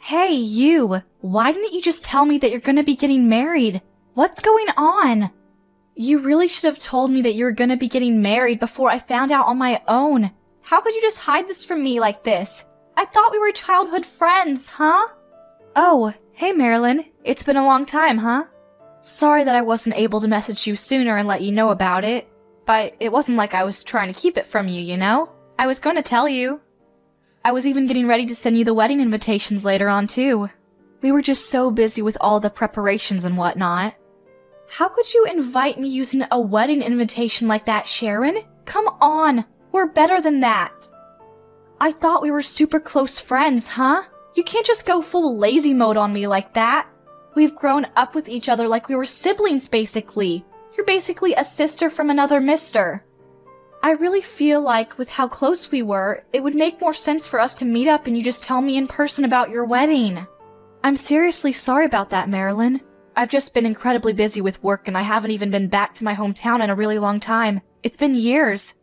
Hey, you! Why didn't you just tell me that you're gonna be getting married? What's going on? You really should have told me that you were gonna be getting married before I found out on my own. How could you just hide this from me like this? I thought we were childhood friends, huh? Oh, hey Marilyn. It's been a long time, huh? Sorry that I wasn't able to message you sooner and let you know about it. But it wasn't like I was trying to keep it from you, you know? I was going to tell you. I was even getting ready to send you the wedding invitations later on, too. We were just so busy with all the preparations and whatnot. How could you invite me using a wedding invitation like that, Sharon? Come on, we're better than that. I thought we were super close friends, huh? You can't just go full lazy mode on me like that. We've grown up with each other like we were siblings, basically. You're basically a sister from another mister. I really feel like, with how close we were, it would make more sense for us to meet up and you just tell me in person about your wedding. I'm seriously sorry about that, Marilyn. I've just been incredibly busy with work and I haven't even been back to my hometown in a really long time. It's been years.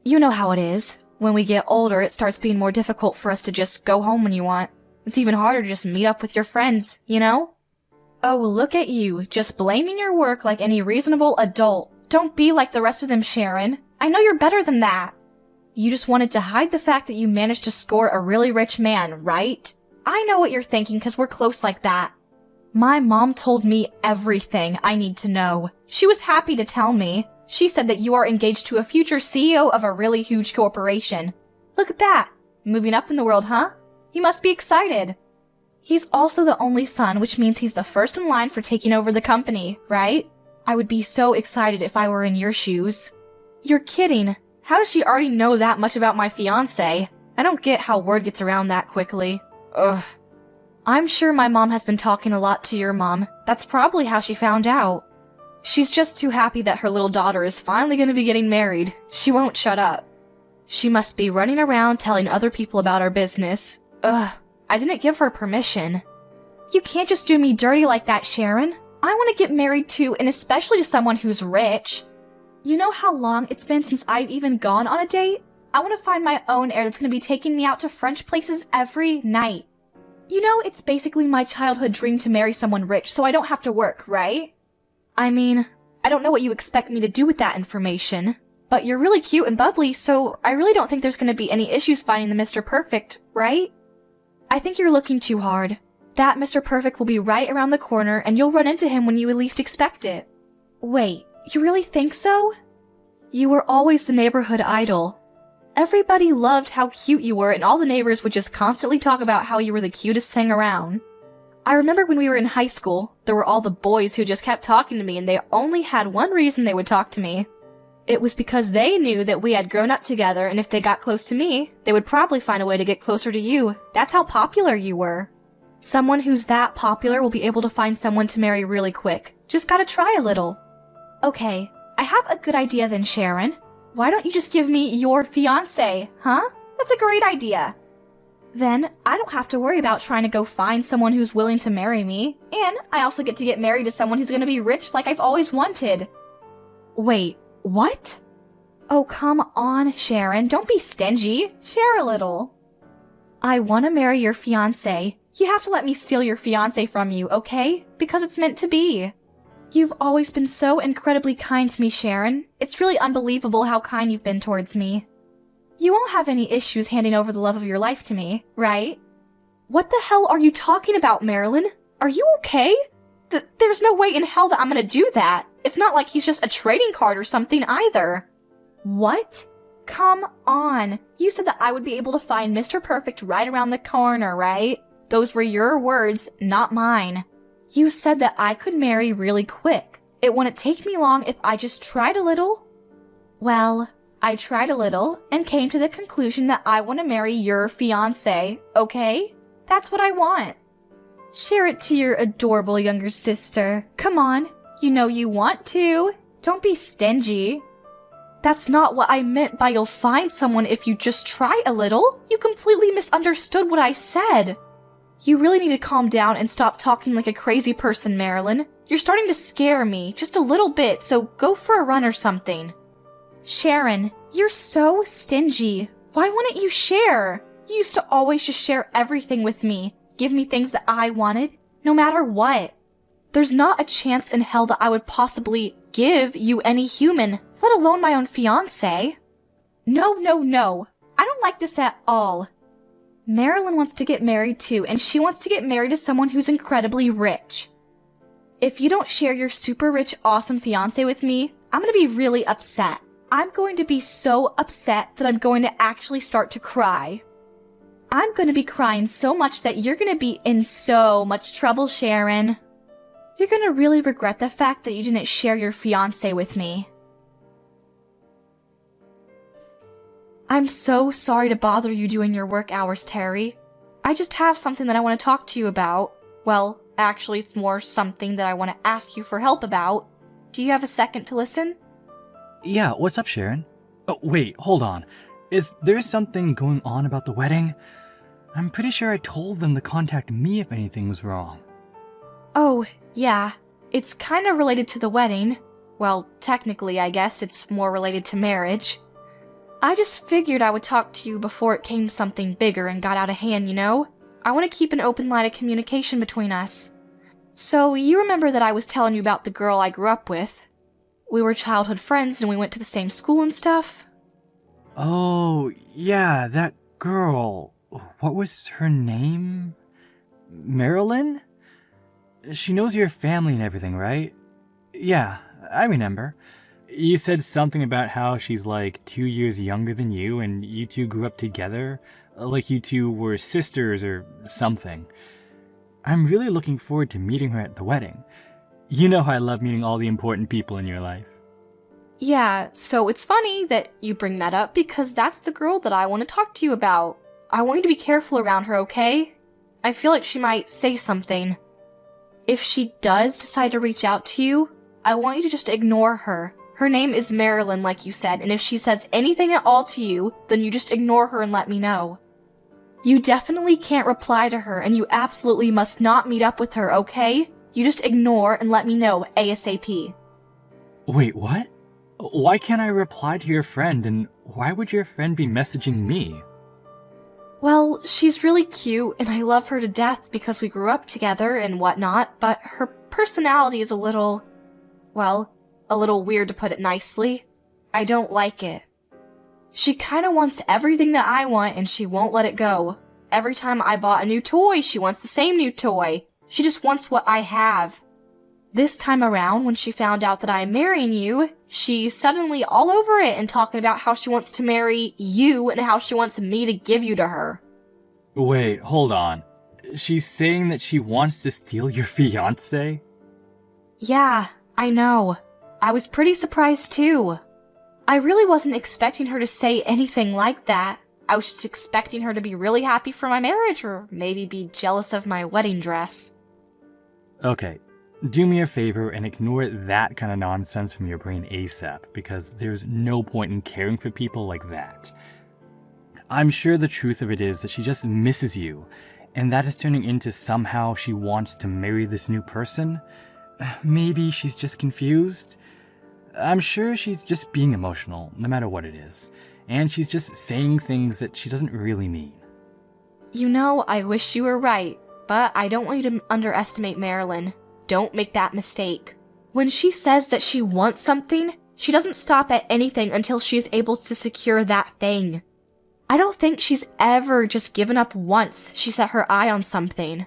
You know how it is. When we get older, it starts being more difficult for us to just go home when you want. It's even harder to just meet up with your friends, you know? Oh, look at you, just blaming your work like any reasonable adult. Don't be like the rest of them, Sharon. I know you're better than that. You just wanted to hide the fact that you managed to score a really rich man, right? I know what you're thinking because we're close like that. My mom told me everything I need to know. She was happy to tell me. She said that you are engaged to a future CEO of a really huge corporation. Look at that. Moving up in the world, huh? You must be excited. He's also the only son, which means he's the first in line for taking over the company, right? I would be so excited if I were in your shoes. You're kidding. How does she already know that much about my fiancé? I don't get how word gets around that quickly. Ugh. I'm sure my mom has been talking a lot to your mom. That's probably how she found out. She's just too happy that her little daughter is finally going to be getting married. She won't shut up. She must be running around telling other people about our business. Ugh. I didn't give her permission. You can't just do me dirty like that, Sharon. I want to get married too, and especially to someone who's rich. You know how long it's been since I've even gone on a date? I want to find my own heir that's going to be taking me out to French places every night. You know, it's basically my childhood dream to marry someone rich so I don't have to work, right? I mean, I don't know what you expect me to do with that information, but you're really cute and bubbly, so I really don't think there's going to be any issues finding the Mr. Perfect, right? I think you're looking too hard. That Mr. Perfect will be right around the corner and you'll run into him when you least expect it. Wait, you really think so? You were always the neighborhood idol. Everybody loved how cute you were and all the neighbors would just constantly talk about how you were the cutest thing around. I remember when we were in high school, there were all the boys who just kept talking to me and they only had one reason they would talk to me. It was because they knew that we had grown up together and if they got close to me, they would probably find a way to get closer to you. That's how popular you were. Someone who's that popular will be able to find someone to marry really quick. Just gotta try a little. Okay, I have a good idea then, Sharon. Why don't you just give me your fiancé, huh? That's a great idea. Then, I don't have to worry about trying to go find someone who's willing to marry me, and I also get to get married to someone who's gonna be rich like I've always wanted. Wait, what? Oh, come on, Sharon, don't be stingy. Share a little. I want to marry your fiancé. You have to let me steal your fiancé from you, okay? Because it's meant to be. You've always been so incredibly kind to me, Sharon. It's really unbelievable how kind you've been towards me. You won't have any issues handing over the love of your life to me, right? What the hell are you talking about, Marilyn? Are you okay? There's no way in hell that I'm gonna do that. It's not like he's just a trading card or something either. What? Come on. You said that I would be able to find Mr. Perfect right around the corner, right? Those were your words, not mine. You said that I could marry really quick. It wouldn't take me long if I just tried a little. Well, I tried a little and came to the conclusion that I want to marry your fiancé, okay? That's what I want. Share it to your adorable younger sister. Come on, you know you want to. Don't be stingy. That's not what I meant by you'll find someone if you just try a little. You completely misunderstood what I said. You really need to calm down and stop talking like a crazy person, Marilyn. You're starting to scare me, just a little bit, so go for a run or something. Sharon, you're so stingy. Why wouldn't you share? You used to always just share everything with me. give me things that I wanted, no matter what. There's not a chance in hell that I would possibly give you any human, let alone my own fiancé. No. I don't like this at all. Marilyn wants to get married too, and she wants to get married to someone who's incredibly rich. If you don't share your super rich, awesome fiancé with me, I'm gonna be really upset. I'm going to be so upset that I'm going to actually start to cry. I'm gonna be crying so much that you're gonna be in so much trouble, Sharon. You're gonna really regret the fact that you didn't share your fiancé with me. I'm so sorry to bother you during your work hours, Terry. I just have something that I want to talk to you about. Well, actually, it's more something that I want to ask you for help about. Do you have a second to listen? Yeah, what's up, Sharon? Oh, wait, hold on. Is there something going on about the wedding? I'm pretty sure I told them to contact me if anything was wrong. Oh, yeah. It's kind of related to the wedding. Well, technically, I guess it's more related to marriage. I just figured I would talk to you before it came something bigger and got out of hand, you know? I want to keep an open line of communication between us. So, you remember that I was telling you about the girl I grew up with? We were childhood friends and we went to the same school and stuff. Oh, yeah, that girl. What was her name? Marilyn? She knows your family and everything, right? Yeah, I remember. You said something about how she's like 2 years younger than you and you two grew up together, like you two were sisters or something. I'm really looking forward to meeting her at the wedding. You know how I love meeting all the important people in your life. Yeah, so it's funny that you bring that up because that's the girl that I want to talk to you about. I want you to be careful around her, okay? I feel like she might say something. If she does decide to reach out to you, I want you to just ignore her. Her name is Marilyn, like you said, and if she says anything at all to you, then you just ignore her and let me know. You definitely can't reply to her, and you absolutely must not meet up with her, okay? You just ignore and let me know ASAP. Wait, what? Why can't I reply to your friend, and why would your friend be messaging me? Well, she's really cute, and I love her to death because we grew up together and whatnot, but her personality is a little weird to put it nicely. I don't like it. She kinda wants everything that I want and she won't let it go. Every time I bought a new toy, she wants the same new toy. She just wants what I have. This time around, when she found out that I'm marrying you, she's suddenly all over it and talking about how she wants to marry you and how she wants me to give you to her. Wait, hold on. She's saying that she wants to steal your fiancé? Yeah, I know. I was pretty surprised too. I really wasn't expecting her to say anything like that. I was just expecting her to be really happy for my marriage or maybe be jealous of my wedding dress. Okay, do me a favor and ignore that kind of nonsense from your brain ASAP, because there's no point in caring for people like that. I'm sure the truth of it is that she just misses you, and that is turning into somehow she wants to marry this new person. Maybe she's just confused. I'm sure she's just being emotional, no matter what it is, and she's just saying things that she doesn't really mean. You know, I wish you were right, but I don't want you to underestimate Marilyn. Don't make that mistake. When she says that she wants something, she doesn't stop at anything until she is able to secure that thing. I don't think she's ever just given up once she set her eye on something.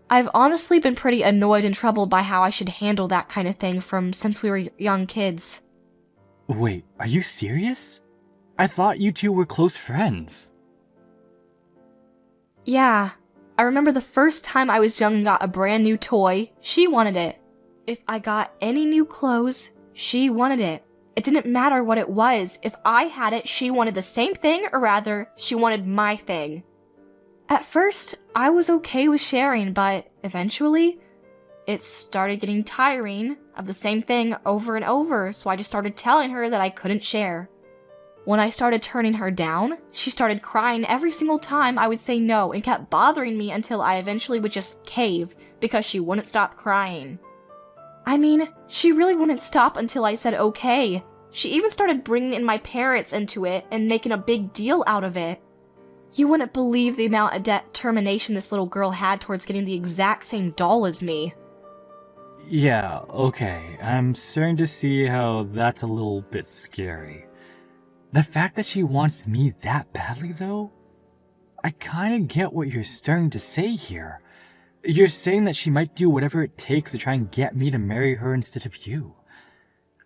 I've honestly been pretty annoyed and troubled by how I should handle that kind of thing since we were young kids. Wait, are you serious? I thought you two were close friends. Yeah, I remember the first time I was young and got a brand new toy, she wanted it. If I got any new clothes, she wanted it. It didn't matter what it was. If I had it, she wanted the same thing, or rather, she wanted my thing. At first, I was okay with sharing, but eventually, it started getting tiring of the same thing over and over, so I just started telling her that I couldn't share. When I started turning her down, she started crying every single time I would say no and kept bothering me until I eventually would just cave because she wouldn't stop crying. I mean, she really wouldn't stop until I said okay. She even started bringing in my parents into it and making a big deal out of it. You wouldn't believe the amount of determination this little girl had towards getting the exact same doll as me. Yeah, okay. I'm starting to see how that's a little bit scary. The fact that she wants me that badly, though? I kinda get what you're starting to say here. You're saying that she might do whatever it takes to try and get me to marry her instead of you.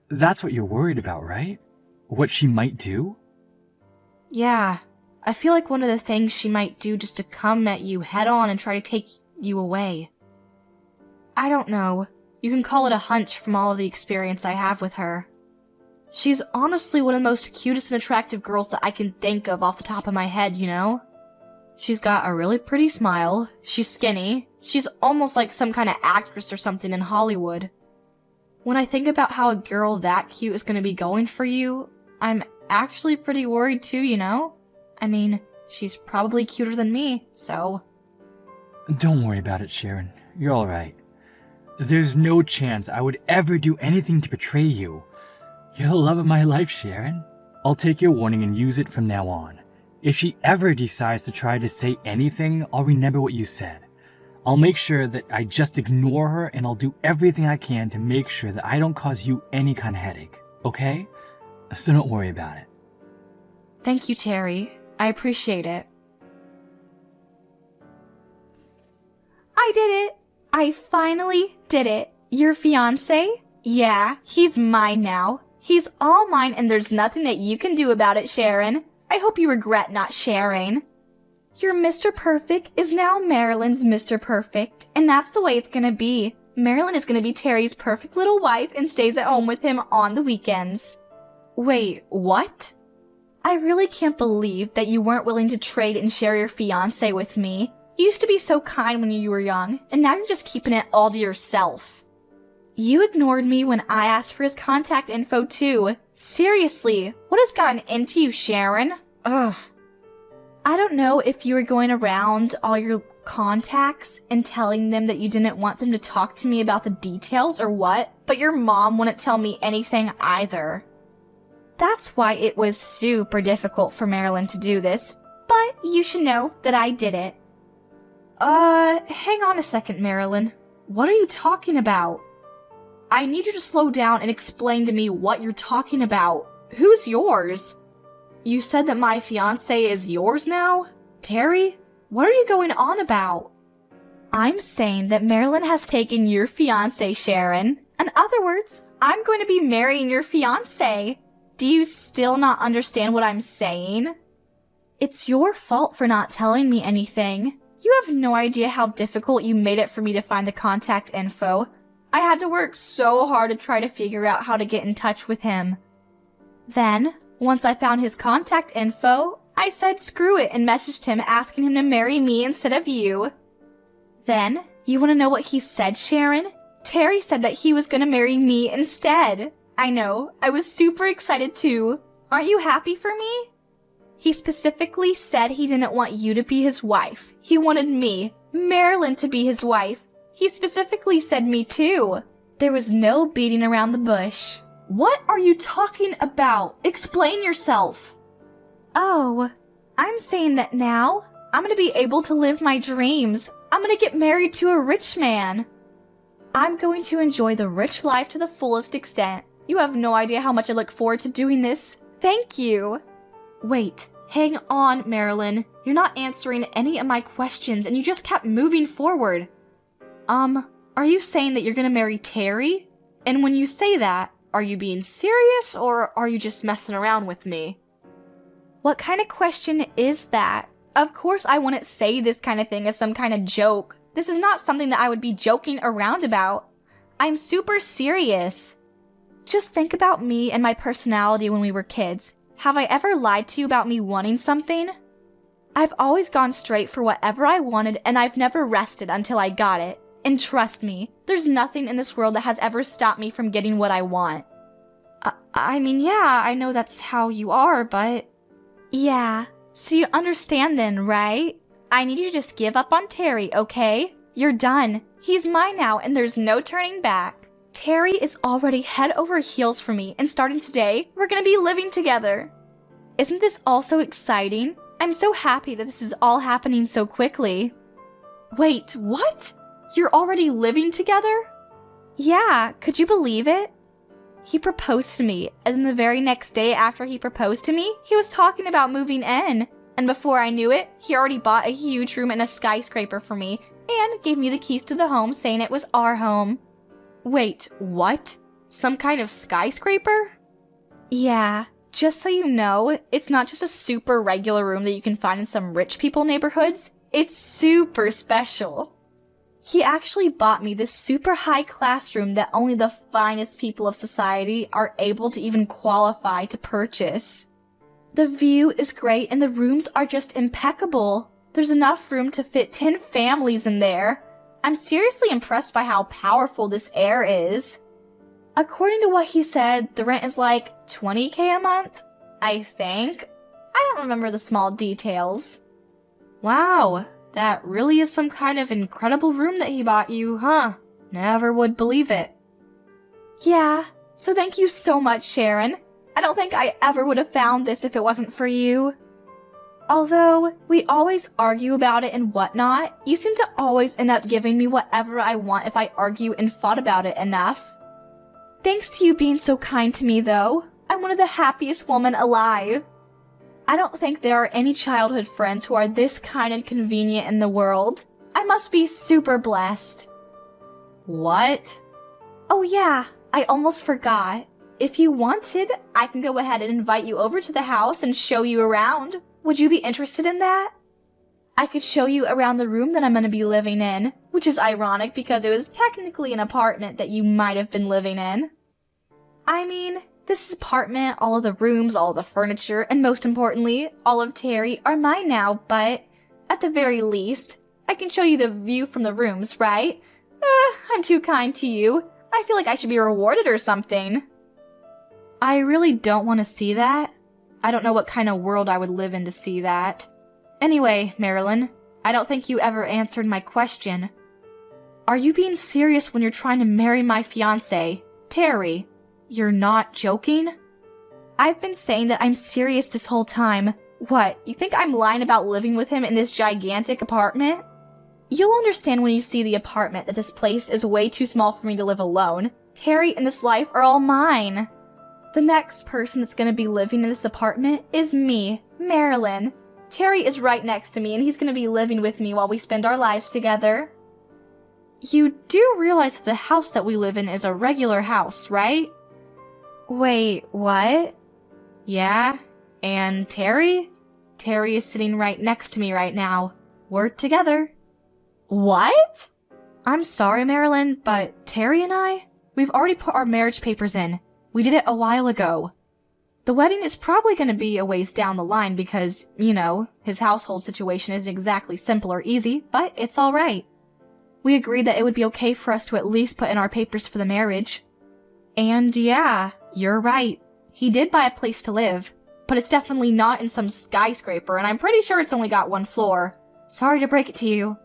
That's what you're worried about, right? What she might do? Yeah, I feel like one of the things she might do just to come at you head on and try to take you away. I don't know. You can call it a hunch from all of the experience I have with her. She's honestly one of the most cutest and attractive girls that I can think of off the top of my head, you know? She's got a really pretty smile, she's skinny, she's almost like some kind of actress or something in Hollywood. When I think about how a girl that cute is gonna be going for you, I'm actually pretty worried too, you know? I mean, she's probably cuter than me, so... Don't worry about it, Sharon. You're alright. There's no chance I would ever do anything to betray you. You're the love of my life, Sharon. I'll take your warning and use it from now on. If she ever decides to try to say anything, I'll remember what you said. I'll make sure that I just ignore her, and I'll do everything I can to make sure that I don't cause you any kind of headache, okay? So don't worry about it. Thank you, Terry. I appreciate it. I did it! I finally did it. Your fiancé? Yeah, he's mine now. He's all mine, and there's nothing that you can do about it, Sharon. I hope you regret not sharing. Your Mr. Perfect is now Marilyn's Mr. Perfect, and that's the way it's gonna be. Marilyn is gonna be Terry's perfect little wife and stays at home with him on the weekends. Wait, what? I really can't believe that you weren't willing to trade and share your fiancé with me. You used to be so kind when you were young, and now you're just keeping it all to yourself. You ignored me when I asked for his contact info too. Seriously, what has gotten into you, Sharon? Ugh. I don't know if you were going around all your contacts and telling them that you didn't want them to talk to me about the details or what, but your mom wouldn't tell me anything either. That's why it was super difficult for Marilyn to do this, but you should know that I did it. Hang on a second, Marilyn. What are you talking about? I need you to slow down and explain to me what you're talking about. Who's yours? You said that my fiancé is yours now? Terry? What are you going on about? I'm saying that Marilyn has taken your fiancé, Sharon. In other words, I'm going to be marrying your fiancé. Do you still not understand what I'm saying? It's your fault for not telling me anything. You have no idea how difficult you made it for me to find the contact info. I had to work so hard to try to figure out how to get in touch with him. Then, once I found his contact info, I said screw it and messaged him asking him to marry me instead of you. Then, you want to know what he said, Sharon? Terry said that he was going to marry me instead. I know, I was super excited too. Aren't you happy for me? He specifically said he didn't want you to be his wife. He wanted me, Marilyn, to be his wife. He specifically said me too. There was no beating around the bush. What are you talking about? Explain yourself. Oh, I'm saying that now I'm gonna be able to live my dreams. I'm gonna get married to a rich man. I'm going to enjoy the rich life to the fullest extent. You have no idea how much I look forward to doing this. Thank you. Wait, hang on, Marilyn. You're not answering any of my questions and you just kept moving forward. Are you saying that you're gonna marry Terry? And when you say that, are you being serious or are you just messing around with me? What kind of question is that? Of course I wouldn't say this kind of thing as some kind of joke. This is not something that I would be joking around about. I'm super serious. Just think about me and my personality when we were kids. Have I ever lied to you about me wanting something? I've always gone straight for whatever I wanted and I've never rested until I got it. And trust me, there's nothing in this world that has ever stopped me from getting what I want. I mean, yeah, I know that's how you are, but... Yeah, so you understand then, right? I need you to just give up on Terry, okay? You're done. He's mine now, and there's no turning back. Terry is already head over heels for me, and starting today, we're gonna be living together. Isn't this all so exciting? I'm so happy that this is all happening so quickly. Wait, what? You're already living together? Yeah, could you believe it? He proposed to me, and then the very next day after he proposed to me, he was talking about moving in. And before I knew it, he already bought a huge room in a skyscraper for me, and gave me the keys to the home saying it was our home. Wait, what? Some kind of skyscraper? Yeah, just so you know, it's not just a super regular room that you can find in some rich people neighborhoods. It's super special. He actually bought me this super high class room that only the finest people of society are able to even qualify to purchase. The view is great and the rooms are just impeccable. There's enough room to fit 10 families in there. I'm seriously impressed by how powerful this air is. According to what he said, the rent is like $20K a month, I think. I don't remember the small details. Wow, that really is some kind of incredible room that he bought you, huh? Never would believe it. Yeah, so thank you so much, Sharon. I don't think I ever would have found this if it wasn't for you. Although we always argue about it and whatnot, you seem to always end up giving me whatever I want if I argue and fought about it enough. Thanks to you being so kind to me, though. I'm one of the happiest women alive. I don't think there are any childhood friends who are this kind and convenient in the world. I must be super blessed. What? Oh yeah, I almost forgot. If you wanted, I can go ahead and invite you over to the house and show you around. Would you be interested in that? I could show you around the room that I'm going to be living in, which is ironic because it was technically an apartment that you might have been living in. I mean, this apartment, all of the rooms, all of the furniture, and most importantly, all of Terry are mine now, but at the very least, I can show you the view from the rooms, right? I'm too kind to you. I feel like I should be rewarded or something. I really don't want to see that. I don't know what kind of world I would live in to see that. Anyway, Marilyn, I don't think you ever answered my question. Are you being serious when you're trying to marry my fiancé, Terry? You're not joking? I've been saying that I'm serious this whole time. What, you think I'm lying about living with him in this gigantic apartment? You'll understand when you see the apartment that this place is way too small for me to live alone. Terry and this life are all mine. The next person that's gonna be living in this apartment is me, Marilyn. Terry is right next to me and he's gonna be living with me while we spend our lives together. You do realize that the house that we live in is a regular house, right? Wait, what? Yeah, and Terry? Terry is sitting right next to me right now. We're together. What? I'm sorry, Marilyn, but Terry and we've already put our marriage papers in. We did it a while ago. The wedding is probably going to be a ways down the line because, you know, his household situation isn't exactly simple or easy, but it's alright. We agreed that it would be okay for us to at least put in our papers for the marriage. And yeah, you're right. He did buy a place to live, but it's definitely not in some skyscraper, and I'm pretty sure it's only got 1 floor. Sorry to break it to you.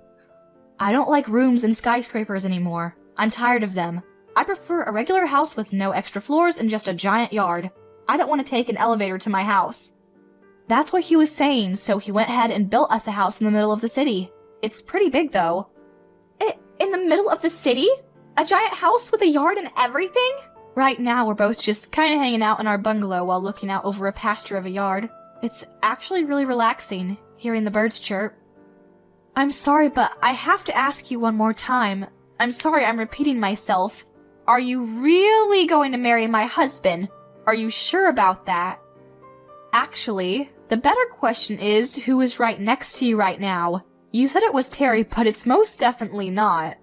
I don't like rooms in skyscrapers anymore. I'm tired of them. I prefer a regular house with no extra floors and just a giant yard. I don't want to take an elevator to my house. That's what he was saying, so he went ahead and built us a house in the middle of the city. It's pretty big, though. In the middle of the city? A giant house with a yard and everything? Right now, we're both just kind of hanging out in our bungalow while looking out over a pasture of a yard. It's actually really relaxing, hearing the birds chirp. I'm sorry, but I have to ask you one more time. I'm sorry I'm repeating myself. Are you really going to marry my husband? Are you sure about that? Actually, the better question is, who is right next to you right now? You said it was Terry, but it's most definitely not.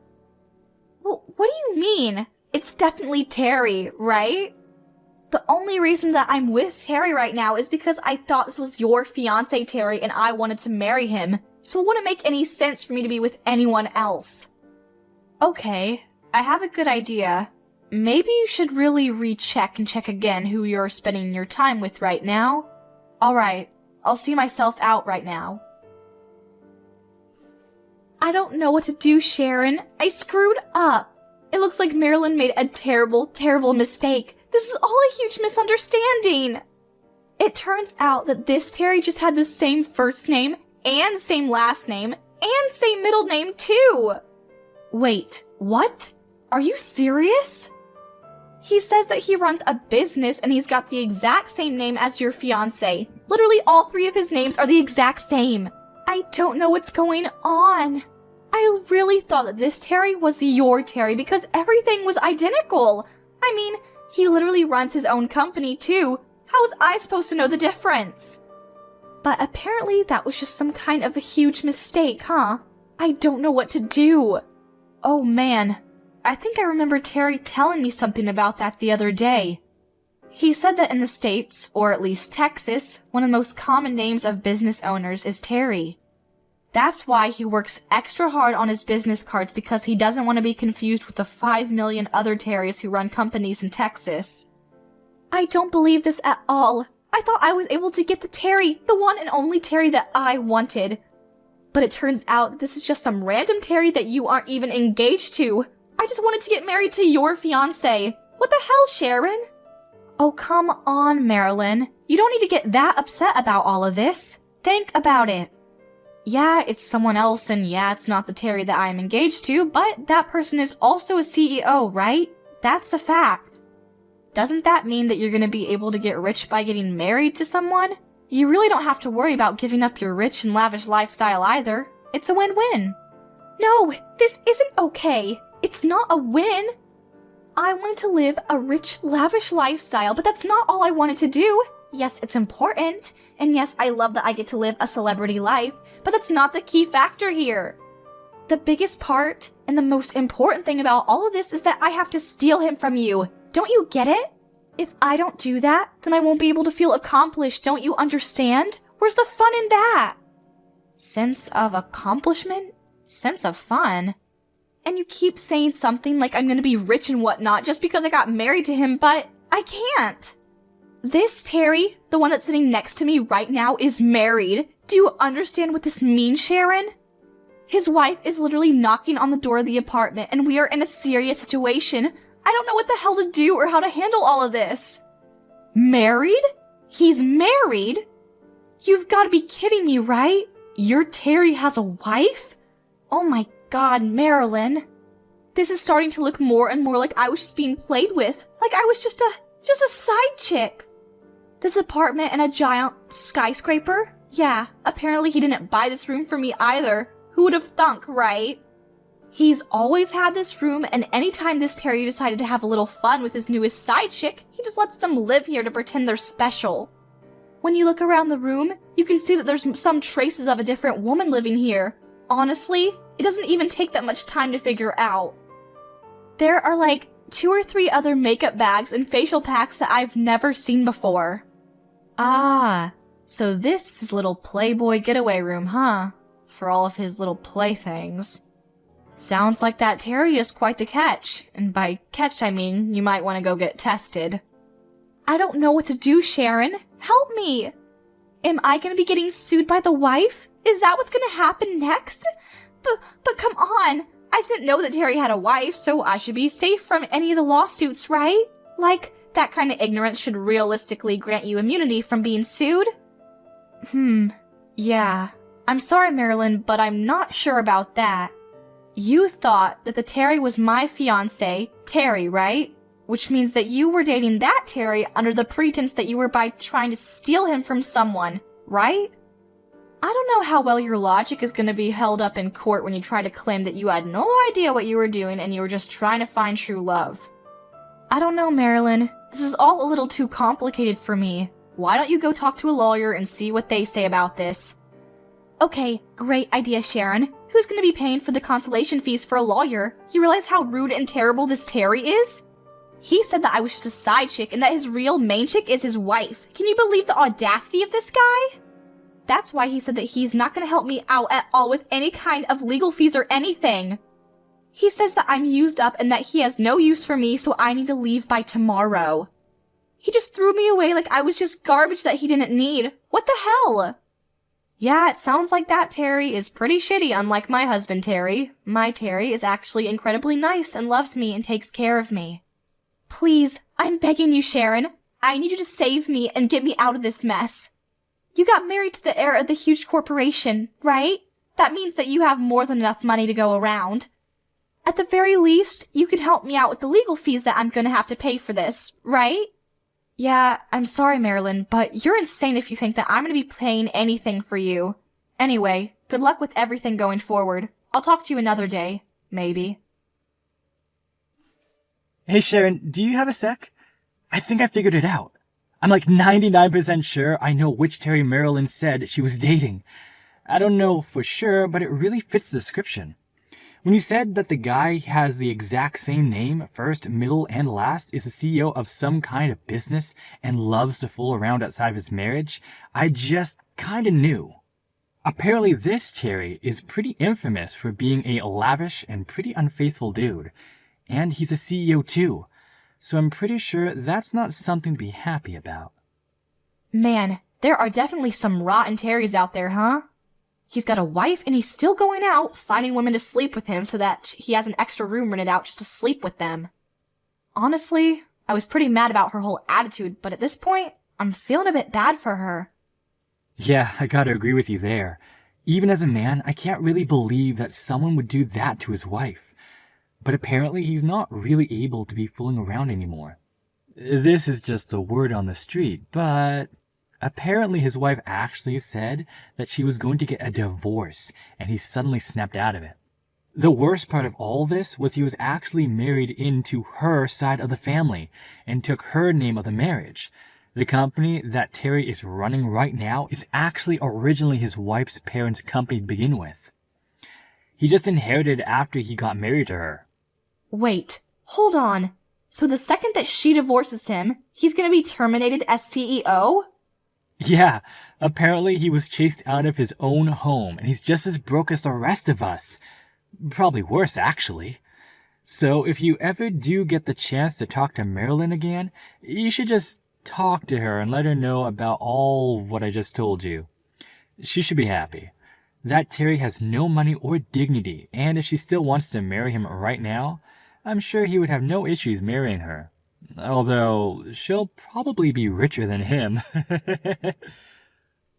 Well, what do you mean? It's definitely Terry, right? The only reason that I'm with Terry right now is because I thought this was your fiancé, Terry, and I wanted to marry him, so it wouldn't make any sense for me to be with anyone else. Okay, I have a good idea. Maybe you should really recheck and check again who you're spending your time with right now. Alright, I'll see myself out right now. I don't know what to do, Sharon. I screwed up. It looks like Marilyn made a terrible, terrible mistake. This is all a huge misunderstanding. It turns out that this Terry just had the same first name and same last name and same middle name too. Wait, what? Are you serious? He says that he runs a business and he's got the exact same name as your fiancé. Literally all three of his names are the exact same. I don't know what's going on. I really thought that this Terry was your Terry because everything was identical. I mean, he literally runs his own company too. How was I supposed to know the difference? But apparently that was just some kind of a huge mistake, huh? I don't know what to do. Oh man, I think I remember Terry telling me something about that the other day. He said that in the States, or at least Texas, one of the most common names of business owners is Terry. That's why he works extra hard on his business cards because he doesn't want to be confused with the 5 million other Terrys who run companies in Texas. I don't believe this at all. I thought I was able to get the Terry, the one and only Terry that I wanted. But it turns out this is just some random Terry that you aren't even engaged to. I just wanted to get married to your fiancé. What the hell, Sharon? Oh, come on, Marilyn. You don't need to get that upset about all of this. Think about it. Yeah, it's someone else, and yeah, it's not the Terry that I am engaged to, but that person is also a CEO, right? That's a fact. Doesn't that mean that you're going to be able to get rich by getting married to someone? You really don't have to worry about giving up your rich and lavish lifestyle either. It's a win-win. No, this isn't okay. It's not a win. I wanted to live a rich, lavish lifestyle, but that's not all I wanted to do. Yes, it's important, and yes, I love that I get to live a celebrity life, but that's not the key factor here. The biggest part and the most important thing about all of this is that I have to steal him from you. Don't you get it? If I don't do that, then I won't be able to feel accomplished, don't you understand? Where's the fun in that? Sense of accomplishment? Sense of fun? And you keep saying something like I'm gonna be rich and whatnot just because I got married to him, but I can't. This Terry, the one that's sitting next to me right now, is married. Do you understand what this means, Sharon? His wife is literally knocking on the door of the apartment, and we are in a serious situation. I don't know what the hell to do or how to handle all of this. Married? He's married? You've got to be kidding me, right? Your Terry has a wife? Oh my god, Marilyn. This is starting to look more and more like I was just being played with. Like I was just a side chick. This apartment and a giant skyscraper? Yeah, apparently he didn't buy this room for me either. Who would have thunk, right? He's always had this room, and anytime this Terry decided to have a little fun with his newest side chick, he just lets them live here to pretend they're special. When you look around the room, you can see that there's some traces of a different woman living here. Honestly, it doesn't even take that much time to figure out. There are like 2 or 3 other makeup bags and facial packs that I've never seen before. Ah, so this is his little Playboy getaway room, huh? For all of his little playthings. Sounds like that Terry is quite the catch, and by catch I mean you might want to go get tested. I don't know what to do, Sharon. Help me! Am I gonna be getting sued by the wife? Is that what's gonna happen next? But come on! I didn't know that Terry had a wife, so I should be safe from any of the lawsuits, right? Like, that kind of ignorance should realistically grant you immunity from being sued? Yeah. I'm sorry, Marilyn, but I'm not sure about that. You thought that the Terry was my fiancé, Terry, right? Which means that you were dating that Terry under the pretense that you were by trying to steal him from someone, right? I don't know how well your logic is going to be held up in court when you try to claim that you had no idea what you were doing and you were just trying to find true love. I don't know, Marilyn. This is all a little too complicated for me. Why don't you go talk to a lawyer and see what they say about this? Okay, great idea, Sharon. Who's going to be paying for the consultation fees for a lawyer? You realize how rude and terrible this Terry is? He said that I was just a side chick and that his real main chick is his wife. Can you believe the audacity of this guy? That's why he said that he's not going to help me out at all with any kind of legal fees or anything. He says that I'm used up and that he has no use for me, so I need to leave by tomorrow. He just threw me away like I was just garbage that he didn't need. What the hell? Yeah, it sounds like that Terry is pretty shitty, unlike my husband Terry. My Terry is actually incredibly nice and loves me and takes care of me. Please, I'm begging you, Sharon. I need you to save me and get me out of this mess. You got married to the heir of the huge corporation, right? That means that you have more than enough money to go around. At the very least, you can help me out with the legal fees that I'm gonna have to pay for this, right? Yeah, I'm sorry, Marilyn, but you're insane if you think that I'm gonna be paying anything for you. Anyway, good luck with everything going forward. I'll talk to you another day, maybe. Hey Sharon, do you have a sec? I think I figured it out. I'm like 99% sure I know which Terry Marilyn said she was dating. I don't know for sure, but it really fits the description. When you said that the guy has the exact same name, first, middle, and last, is the CEO of some kind of business and loves to fool around outside of his marriage, I just kinda knew. Apparently this Terry is pretty infamous for being a lavish and pretty unfaithful dude. And he's a CEO too. So I'm pretty sure that's not something to be happy about. Man, there are definitely some rotten Terrys out there, huh? He's got a wife and he's still going out, finding women to sleep with him so that he has an extra room rented out just to sleep with them. Honestly, I was pretty mad about her whole attitude, but at this point, I'm feeling a bit bad for her. Yeah, I gotta agree with you there. Even as a man, I can't really believe that someone would do that to his wife. But apparently he's not really able to be fooling around anymore. This is just a word on the street, but apparently his wife actually said that she was going to get a divorce, and he suddenly snapped out of it. The worst part of all this was he was actually married into her side of the family, and took her name of the marriage. The company that Terry is running right now is actually originally his wife's parents' company to begin with. He just inherited it after he got married to her. Wait, hold on. So the second that she divorces him, he's gonna be terminated as CEO? Yeah, apparently he was chased out of his own home, and he's just as broke as the rest of us. Probably worse, actually. So if you ever do get the chance to talk to Marilyn again, you should just talk to her and let her know about all what I just told you. She should be happy. That Terry has no money or dignity, and if she still wants to marry him right now, I'm sure he would have no issues marrying her. Although, she'll probably be richer than him.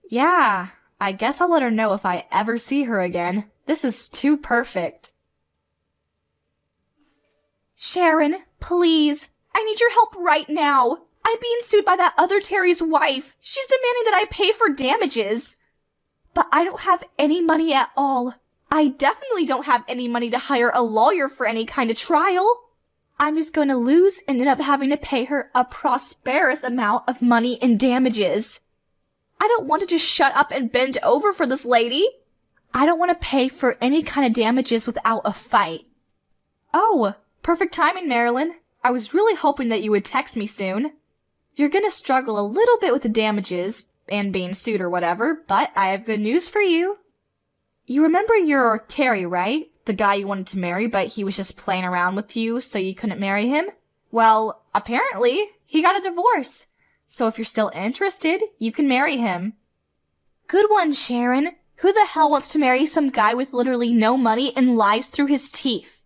Yeah, I guess I'll let her know if I ever see her again. This is too perfect. Sharon, please. I need your help right now. I'm being sued by that other Terry's wife. She's demanding that I pay for damages. But I don't have any money at all. I definitely don't have any money to hire a lawyer for any kind of trial. I'm just going to lose and end up having to pay her a prosperous amount of money in damages. I don't want to just shut up and bend over for this lady. I don't want to pay for any kind of damages without a fight. Oh, perfect timing, Marilyn. I was really hoping that you would text me soon. You're going to struggle a little bit with the damages and being sued or whatever, but I have good news for you. You remember your Terry, right? The guy you wanted to marry, but he was just playing around with you so you couldn't marry him? Well, apparently, he got a divorce. So if you're still interested, you can marry him. Good one, Sharon. Who the hell wants to marry some guy with literally no money and lies through his teeth?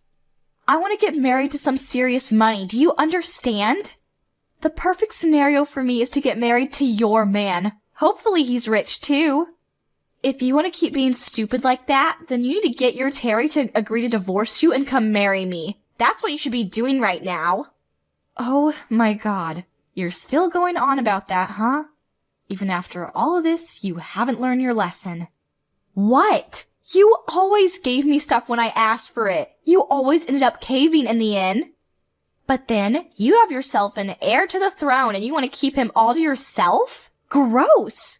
I want to get married to some serious money. Do you understand? The perfect scenario for me is to get married to your man. Hopefully he's rich too. If you want to keep being stupid like that, then you need to get your Terry to agree to divorce you and come marry me. That's what you should be doing right now. Oh my god. You're still going on about that, huh? Even after all of this, you haven't learned your lesson. What? You always gave me stuff when I asked for it. You always ended up caving in the end. But then, you have yourself an heir to the throne and you want to keep him all to yourself? Gross!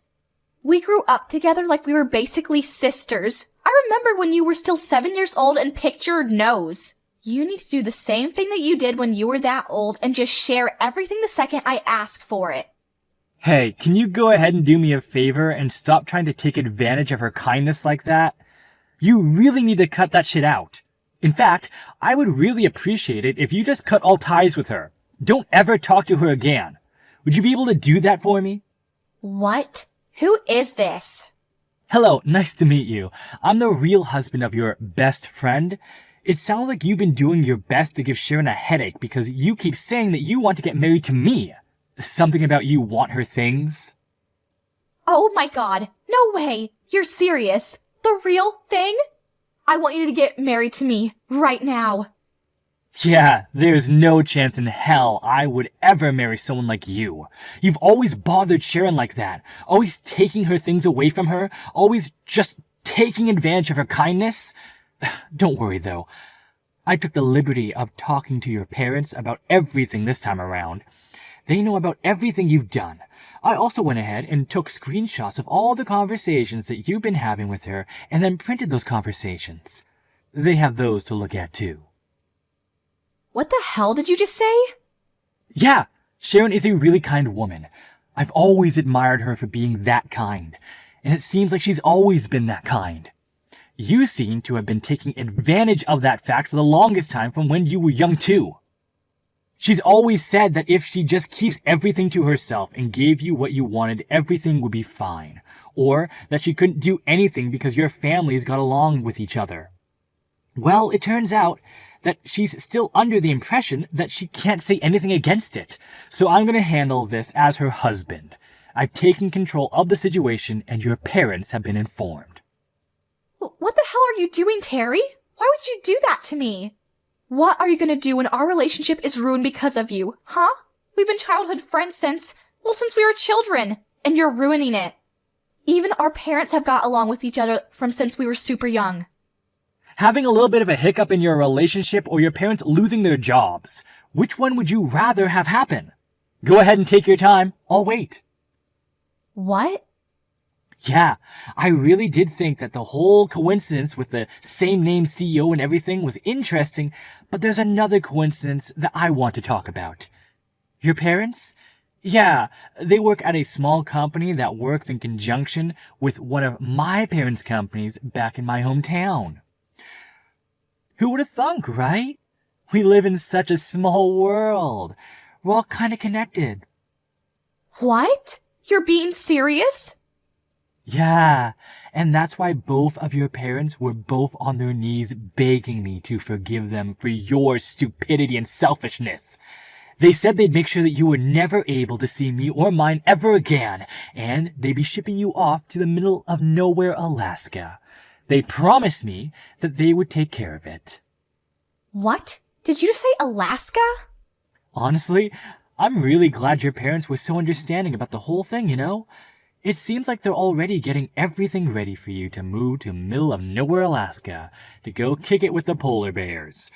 We grew up together like we were basically sisters. I remember when you were still 7 years old and picked your nose. You need to do the same thing that you did when you were that old and just share everything the second I ask for it. Hey, can you go ahead and do me a favor and stop trying to take advantage of her kindness like that? You really need to cut that shit out. In fact, I would really appreciate it if you just cut all ties with her. Don't ever talk to her again. Would you be able to do that for me? What? Who is this? Hello, nice to meet you. I'm the real husband of your best friend. It sounds like you've been doing your best to give Sharon a headache because you keep saying that you want to get married to me. Something about you want her things? Oh my god, no way! You're serious? The real thing? I want you to get married to me, right now. Yeah, there's no chance in hell I would ever marry someone like you. You've always bothered Sharon like that, always taking her things away from her, always just taking advantage of her kindness. Don't worry though. I took the liberty of talking to your parents about everything this time around. They know about everything you've done. I also went ahead and took screenshots of all the conversations that you've been having with her and then printed those conversations. They have those to look at too. What the hell did you just say? Yeah, Sharon is a really kind woman. I've always admired her for being that kind, and it seems like she's always been that kind. You seem to have been taking advantage of that fact for the longest time from when you were young too. She's always said that if she just keeps everything to herself and gave you what you wanted, everything would be fine. Or that she couldn't do anything because your families got along with each other. Well, it turns out that she's still under the impression that she can't say anything against it. So I'm going to handle this as her husband. I've taken control of the situation and your parents have been informed. What the hell are you doing, Terry? Why would you do that to me? What are you gonna do when our relationship is ruined because of you, huh? We've been childhood friends since we were children, and you're ruining it. Even our parents have got along with each other from since we were super young. Having a little bit of a hiccup in your relationship or your parents losing their jobs, which one would you rather have happen? Go ahead and take your time. I'll wait. What? Yeah, I really did think that the whole coincidence with the same name CEO and everything was interesting, but there's another coincidence that I want to talk about. Your parents? Yeah, they work at a small company that works in conjunction with one of my parents' companies back in my hometown. Who would have thunk, right? We live in such a small world. We're all kind of connected. What? You're being serious? Yeah, and that's why both of your parents were both on their knees begging me to forgive them for your stupidity and selfishness. They said they'd make sure that you were never able to see me or mine ever again, and they'd be shipping you off to the middle of nowhere, Alaska. They promised me that they would take care of it. What? Did you just say Alaska? Honestly, I'm really glad your parents were so understanding about the whole thing, you know? It seems like they're already getting everything ready for you to move to middle of nowhere, Alaska, to go kick it with the polar bears.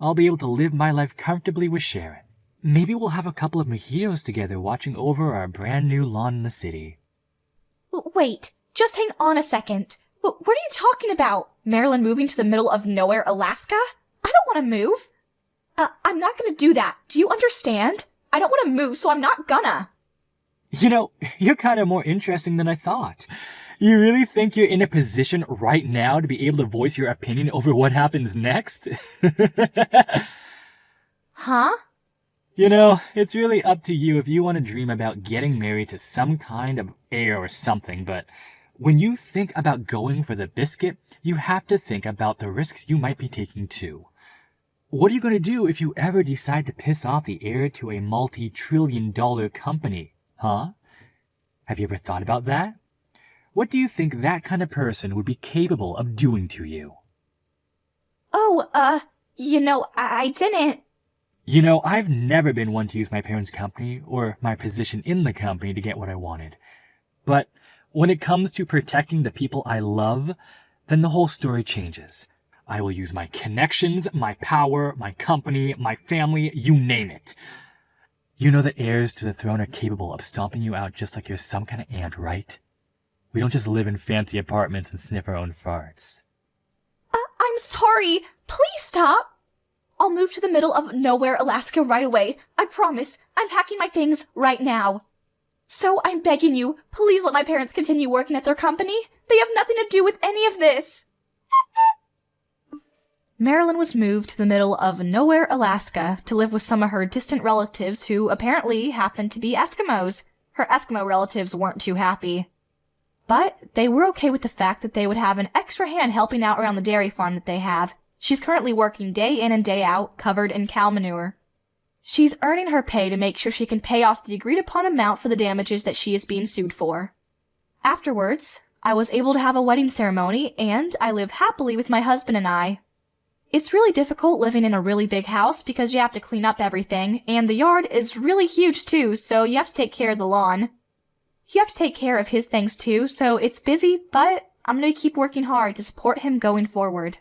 I'll be able to live my life comfortably with Sharon. Maybe we'll have a couple of mojitos together watching over our brand new lawn in the city. Wait, just hang on a second. What are you talking about? Marilyn moving to the middle of nowhere, Alaska? I don't want to move. I'm not gonna do that. Do you understand? I don't want to move, so I'm not gonna. You know, you're kind of more interesting than I thought. You really think you're in a position right now to be able to voice your opinion over what happens next? Huh? You know, it's really up to you if you want to dream about getting married to some kind of heir or something, but when you think about going for the biscuit, you have to think about the risks you might be taking too. What are you going to do if you ever decide to piss off the heir to a multi-trillion-dollar company? Huh? Have you ever thought about that? What do you think that kind of person would be capable of doing to you? Oh, I didn't. You know, I've never been one to use my parents' company or my position in the company to get what I wanted. But when it comes to protecting the people I love, then the whole story changes. I will use my connections, my power, my company, my family, you name it. You know that heirs to the throne are capable of stomping you out just like you're some kind of ant, right? We don't just live in fancy apartments and sniff our own farts. I'm sorry. Please stop. I'll move to the middle of nowhere, Alaska right away. I promise. I'm packing my things right now. So I'm begging you, please let my parents continue working at their company. They have nothing to do with any of this. Marilyn was moved to the middle of nowhere, Alaska, to live with some of her distant relatives who apparently happened to be Eskimos. Her Eskimo relatives weren't too happy. But they were okay with the fact that they would have an extra hand helping out around the dairy farm that they have. She's currently working day in and day out, covered in cow manure. She's earning her pay to make sure she can pay off the agreed upon amount for the damages that she is being sued for. Afterwards, I was able to have a wedding ceremony, and I live happily with my husband and I. It's really difficult living in a really big house because you have to clean up everything, and the yard is really huge too, so you have to take care of the lawn. You have to take care of his things too, so it's busy, but I'm going to keep working hard to support him going forward.